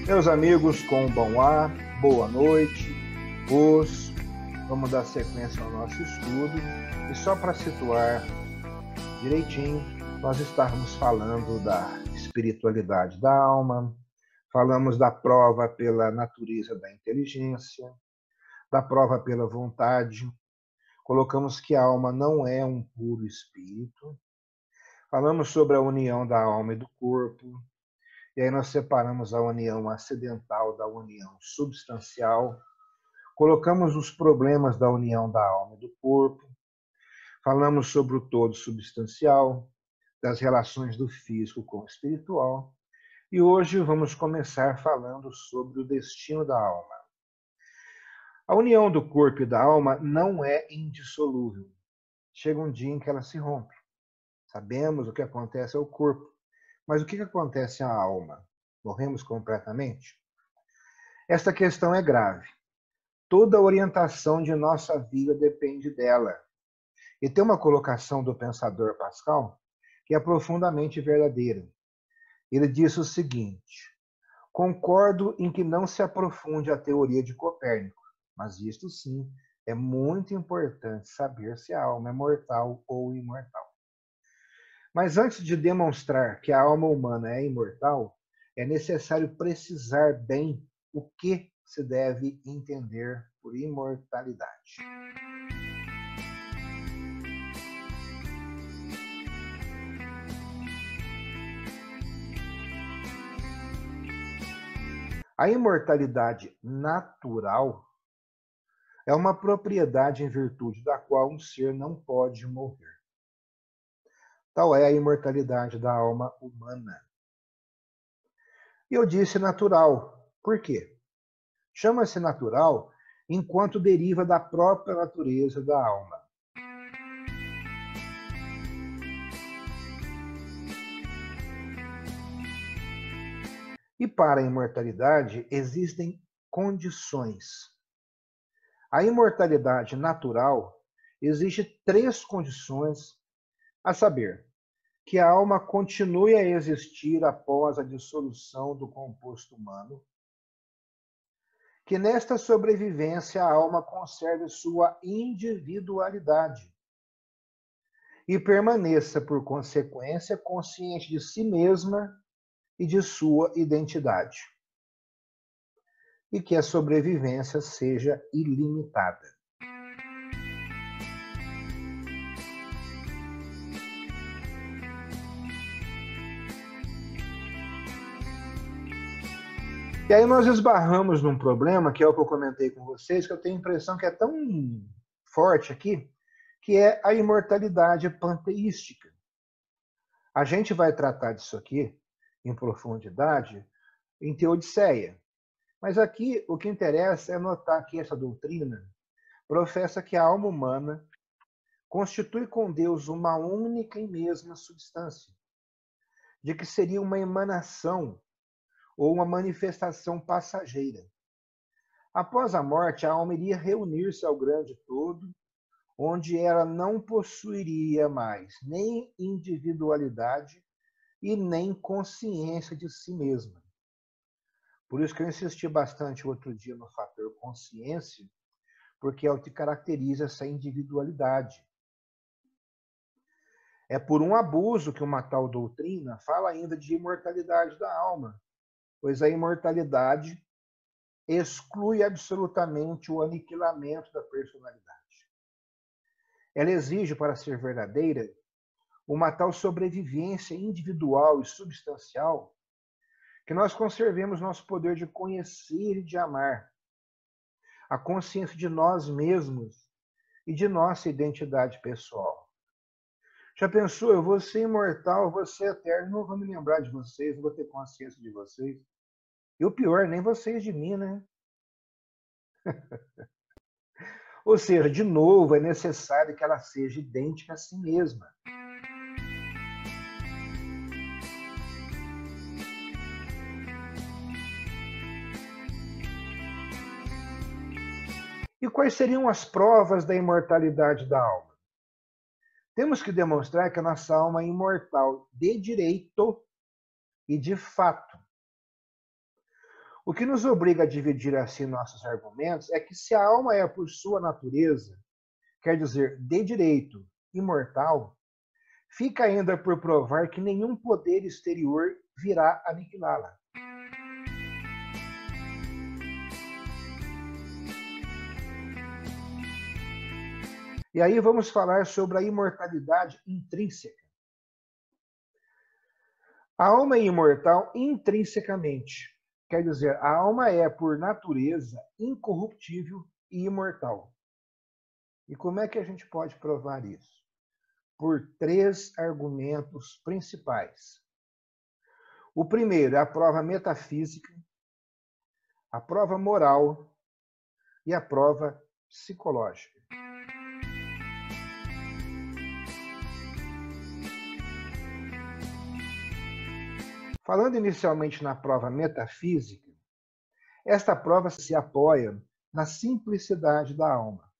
Meus amigos, com bom ar, boa noite, vamos dar sequência ao nosso estudo. E só para situar direitinho, nós estávamos falando da espiritualidade da alma, falamos da prova pela natureza da inteligência, da prova pela vontade, colocamos que a alma não é um puro espírito, falamos sobre a união da alma e do corpo, e aí nós separamos a união acidental da união substancial, colocamos os problemas da união da alma e do corpo, falamos sobre o todo substancial, das relações do físico com o espiritual, e hoje vamos começar falando sobre o destino da alma. A união do corpo e da alma não é indissolúvel. Chega um dia em que ela se rompe. Sabemos o que acontece ao corpo, mas o que acontece à alma? Morremos completamente? Esta questão é grave. Toda a orientação de nossa vida depende dela. E tem uma colocação do pensador Pascal que é profundamente verdadeira. Ele disse o seguinte: concordo em que não se aprofunde a teoria de Copérnico, mas isto sim, é muito importante saber se a alma é mortal ou imortal. Mas antes de demonstrar que a alma humana é imortal, é necessário precisar bem o que se deve entender por imortalidade. A imortalidade natural é uma propriedade em virtude da qual um ser não pode morrer. Tal é a imortalidade da alma humana. E eu disse natural. Por quê? Chama-se natural enquanto deriva da própria natureza da alma. E para a imortalidade existem condições. A imortalidade natural existe 3 condições, a saber, que a alma continue a existir após a dissolução do composto humano, que nesta sobrevivência a alma conserve sua individualidade e permaneça, por consequência, consciente de si mesma e de sua identidade, e que a sobrevivência seja ilimitada. E aí nós esbarramos num problema, que é o que eu comentei com vocês, que eu tenho a impressão que é tão forte aqui, que é a imortalidade panteística. A gente vai tratar disso aqui em profundidade em Teodiceia. Mas aqui o que interessa é notar que essa doutrina professa que a alma humana constitui com Deus uma única e mesma substância, de que seria uma emanação ou uma manifestação passageira. Após a morte, a alma iria reunir-se ao grande todo, onde ela não possuiria mais nem individualidade e nem consciência de si mesma. Por isso que eu insisti bastante outro dia no fator consciência, porque é o que caracteriza essa individualidade. É por um abuso que uma tal doutrina fala ainda de imortalidade da alma, pois a imortalidade exclui absolutamente o aniquilamento da personalidade. Ela exige, para ser verdadeira, uma tal sobrevivência individual e substancial que nós conservemos nosso poder de conhecer e de amar, a consciência de nós mesmos e de nossa identidade pessoal. Já pensou, eu vou ser imortal, eu vou ser eterno, não vou me lembrar de vocês, não vou ter consciência de vocês. E o pior, nem vocês de mim, né? Ou seja, de novo, é necessário que ela seja idêntica a si mesma. E quais seriam as provas da imortalidade da alma? Temos que demonstrar que a nossa alma é imortal de direito e de fato. O que nos obriga a dividir assim nossos argumentos é que se a alma é, por sua natureza, quer dizer, de direito, imortal, fica ainda por provar que nenhum poder exterior virá aniquilá-la. E aí vamos falar sobre a imortalidade intrínseca. A alma é imortal intrinsecamente. Quer dizer, a alma é, por natureza, incorruptível e imortal. E como é que a gente pode provar isso? Por 3 argumentos principais. O primeiro é a prova metafísica, a prova moral e a prova psicológica. Falando inicialmente na prova metafísica, esta prova se apoia na simplicidade da alma.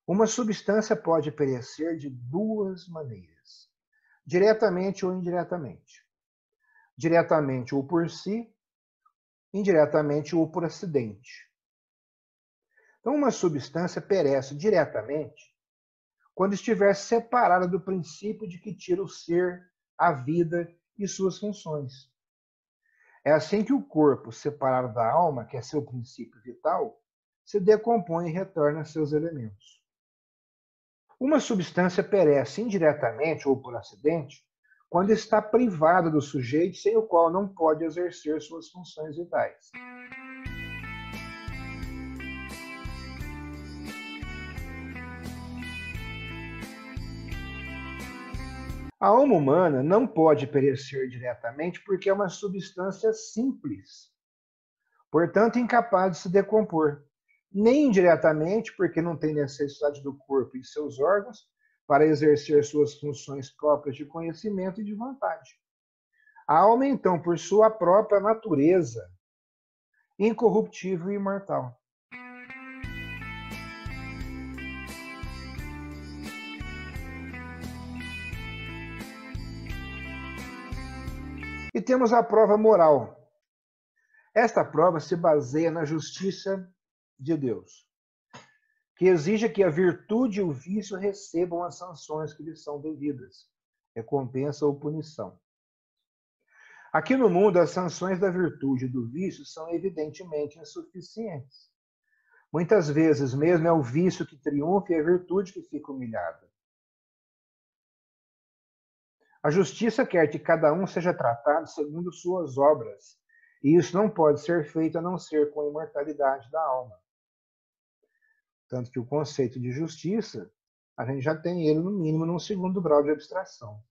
Uma substância pode perecer de 2 maneiras, diretamente ou indiretamente. Diretamente ou por si, indiretamente ou por acidente. Então, uma substância perece diretamente quando estiver separada do princípio de que tira o ser, a vida e suas funções. É assim que o corpo, separado da alma, que é seu princípio vital, se decompõe e retorna a seus elementos. Uma substância perece indiretamente ou por acidente quando está privada do sujeito sem o qual não pode exercer suas funções vitais. A alma humana não pode perecer diretamente porque é uma substância simples, portanto incapaz de se decompor, nem indiretamente porque não tem necessidade do corpo e seus órgãos para exercer suas funções próprias de conhecimento e de vontade. A alma, então, por sua própria natureza, incorruptível e imortal. E temos a prova moral. Esta prova se baseia na justiça de Deus, que exige que a virtude e o vício recebam as sanções que lhes são devidas, recompensa ou punição. Aqui no mundo, as sanções da virtude e do vício são evidentemente insuficientes. Muitas vezes mesmo é o vício que triunfa e a virtude que fica humilhada. A justiça quer que cada um seja tratado segundo suas obras, e isso não pode ser feito a não ser com a imortalidade da alma. Tanto que o conceito de justiça, a gente já tem ele no mínimo num 2º grau de abstração.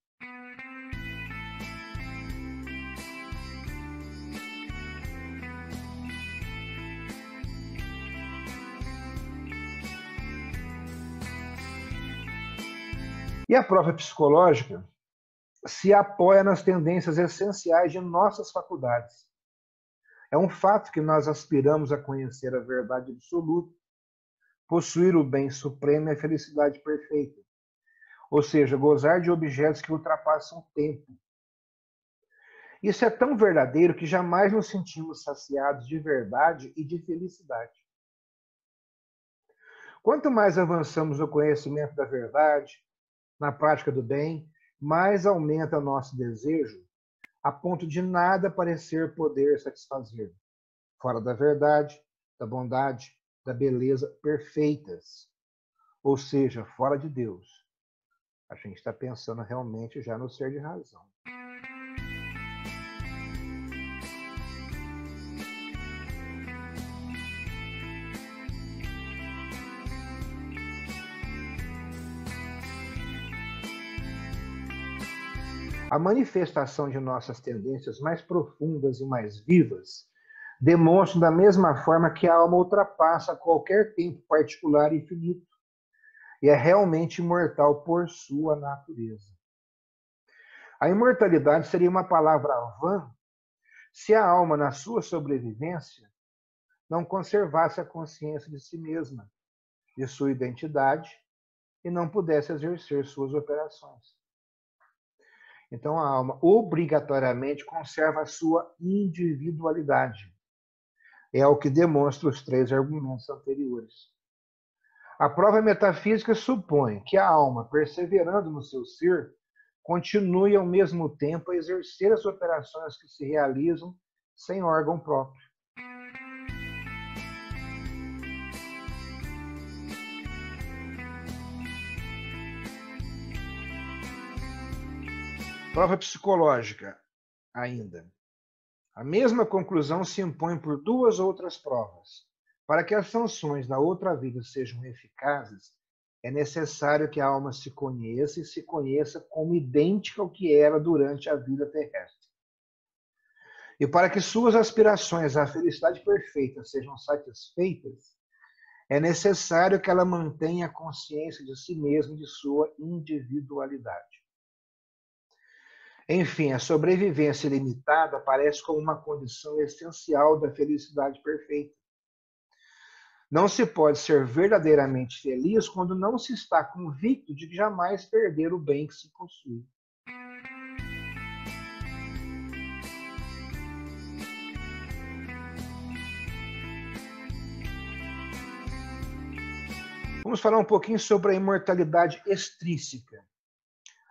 E a prova psicológica se apoia nas tendências essenciais de nossas faculdades. É um fato que nós aspiramos a conhecer a verdade absoluta, possuir o bem supremo e a felicidade perfeita, ou seja, gozar de objetos que ultrapassam o tempo. Isso é tão verdadeiro que jamais nos sentimos saciados de verdade e de felicidade. Quanto mais avançamos no conhecimento da verdade, na prática do bem, mais aumenta nosso desejo, a ponto de nada parecer poder satisfazer, fora da verdade, da bondade, da beleza perfeitas, ou seja, fora de Deus. A gente está pensando realmente já no ser de razão. A manifestação de nossas tendências mais profundas e mais vivas demonstra da mesma forma que a alma ultrapassa qualquer tempo particular e finito e é realmente imortal por sua natureza. A imortalidade seria uma palavra vã se a alma, na sua sobrevivência, não conservasse a consciência de si mesma, de sua identidade, e não pudesse exercer suas operações. Então a alma obrigatoriamente conserva a sua individualidade. É o que demonstra os 3 argumentos anteriores. A prova metafísica supõe que a alma, perseverando no seu ser, continue ao mesmo tempo a exercer as operações que se realizam sem órgão próprio. Prova psicológica, ainda. A mesma conclusão se impõe por 2 outras provas. Para que as sanções da outra vida sejam eficazes, é necessário que a alma se conheça e se conheça como idêntica ao que era durante a vida terrestre. E para que suas aspirações à felicidade perfeita sejam satisfeitas, é necessário que ela mantenha a consciência de si mesma e de sua individualidade. Enfim, a sobrevivência limitada aparece como uma condição essencial da felicidade perfeita. Não se pode ser verdadeiramente feliz quando não se está convicto de jamais perder o bem que se possui. Vamos falar um pouquinho sobre a imortalidade extrínseca.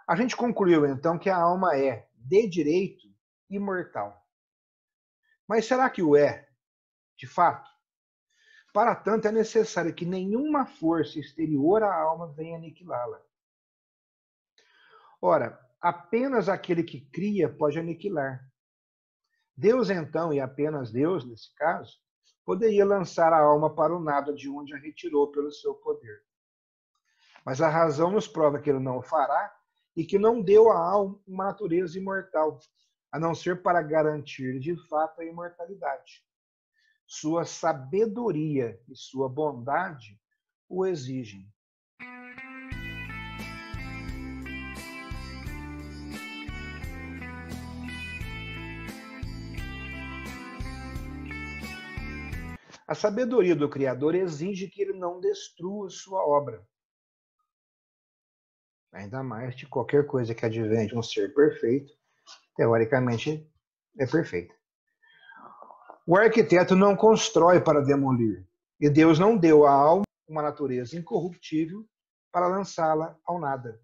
A gente concluiu, então, que a alma é, de direito, imortal. Mas será que o é, de fato? Para tanto, é necessário que nenhuma força exterior à alma venha aniquilá-la. Ora, apenas aquele que cria pode aniquilar. Deus, então, e apenas Deus, nesse caso, poderia lançar a alma para o nada de onde a retirou pelo seu poder. Mas a razão nos prova que ele não o fará e que não deu à alma uma natureza imortal, a não ser para garantir de fato a imortalidade. Sua sabedoria e sua bondade o exigem. A sabedoria do Criador exige que ele não destrua sua obra. Ainda mais de qualquer coisa que advém de um ser perfeito, teoricamente é perfeita. O arquiteto não constrói para demolir, e Deus não deu à alma uma natureza incorruptível para lançá-la ao nada.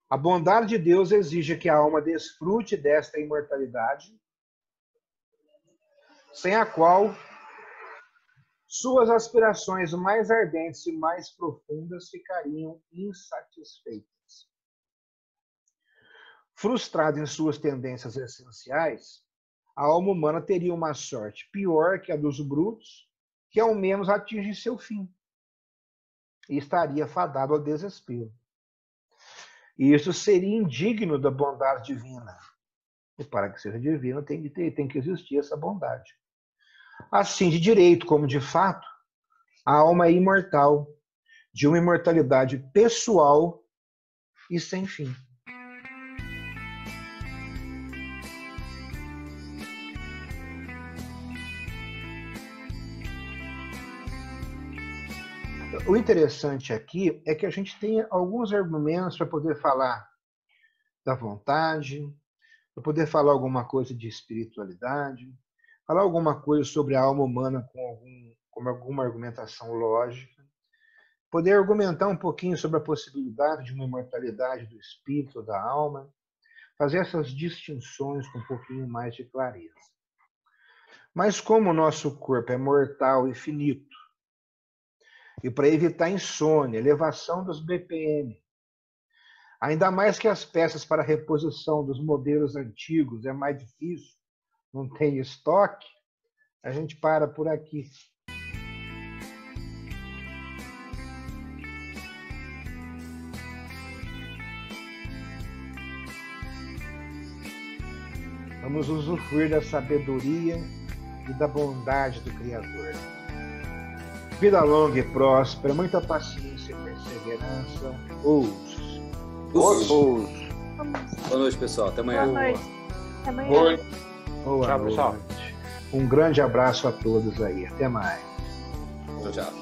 A bondade de Deus exige que a alma desfrute desta imortalidade, sem a qual suas aspirações mais ardentes e mais profundas ficariam insatisfeitas. Frustrada em suas tendências essenciais, a alma humana teria uma sorte pior que a dos brutos, que ao menos atinge seu fim, e estaria fadado ao desespero. E isso seria indigno da bondade divina. E para que seja divino tem que existir essa bondade. Assim, de direito como de fato, a alma é imortal, de uma imortalidade pessoal e sem fim. O interessante aqui é que a gente tem alguns argumentos para poder falar da vontade, para poder falar alguma coisa de espiritualidade, falar alguma coisa sobre a alma humana com alguma argumentação lógica, poder argumentar um pouquinho sobre a possibilidade de uma imortalidade do espírito ou da alma, fazer essas distinções com um pouquinho mais de clareza. Mas como o nosso corpo é mortal e finito, e para evitar insônia, elevação dos BPM, ainda mais que as peças para reposição dos modelos antigos é mais difícil, não tem estoque, a gente para por aqui. Vamos usufruir da sabedoria e da bondade do Criador. Vida longa e próspera, muita paciência e perseverança. Boa noite, pessoal. Até amanhã. Boa noite. Até amanhã. Tchau, pessoal. Um grande abraço a todos aí. Até mais. Tchau.